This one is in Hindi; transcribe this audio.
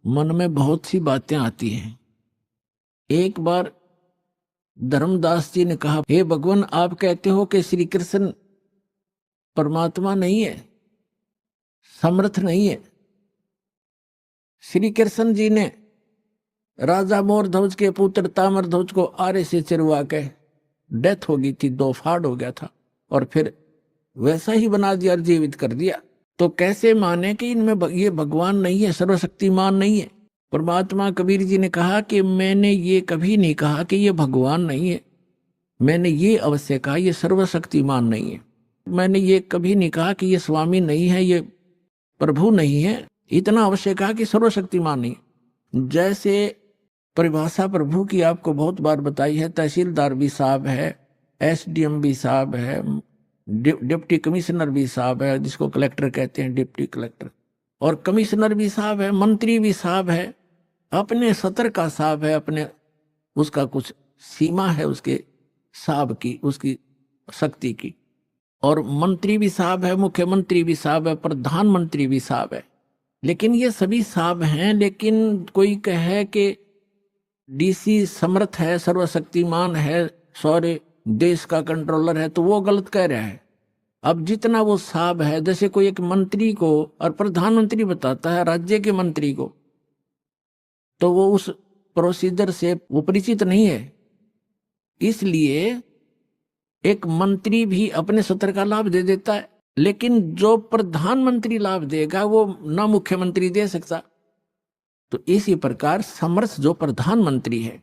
मन में बहुत सी बातें आती हैं। एक बार धर्मदास जी ने कहा, हे भगवान, आप कहते हो कि श्री कृष्ण परमात्मा नहीं है, समर्थ नहीं है। श्री कृष्ण जी ने राजा मोरध्वज के पुत्र ताम्रध्वज को आरे से चिरवा के डेथ हो गई थी, दो फाड़ हो गया था, और फिर वैसा ही बना दिया और जीवित कर दिया। तो कैसे माने कि इनमें ये भगवान नहीं है, सर्वशक्तिमान नहीं है। परमात्मा कबीर जी ने कहा कि मैंने ये कभी नहीं कहा कि ये भगवान नहीं है, मैंने ये अवश्य कहा ये सर्वशक्तिमान नहीं है। मैंने ये कभी नहीं कहा कि ये स्वामी नहीं है, ये प्रभु नहीं है, इतना अवश्य कहा कि सर्वशक्तिमान नहीं है। जैसे परिभाषा प्रभु की आपको बहुत बार बताई है, तहसीलदार भी साहब है, एसडीएम भी साहब है, डिप्टी कमिश्नर भी साहब है, जिसको कलेक्टर कहते हैं, डिप्टी कलेक्टर, और कमिश्नर भी साहब है, मंत्री भी साहब है, अपने सतर का साहब है, अपने उसका कुछ सीमा है उसके साहब की, उसकी शक्ति की। और मंत्री भी साहब है, मुख्यमंत्री भी साहब है, प्रधानमंत्री भी साहब है। लेकिन ये सभी साहब हैं, लेकिन कोई कहे कि डीसी समर्थ है, सर्वशक्तिमान है, सारे देश का कंट्रोलर है, तो वो गलत कह रहा है। अब जितना वो साहब है, जैसे कोई एक मंत्री को और प्रधानमंत्री बताता है राज्य के मंत्री को, तो वो उस प्रोसीजर से वो परिचित नहीं है। इसलिए एक मंत्री भी अपने सत्र का लाभ दे देता है, लेकिन जो प्रधानमंत्री लाभ देगा वो ना मुख्यमंत्री दे सकता। तो इसी प्रकार समर्थ जो प्रधानमंत्री है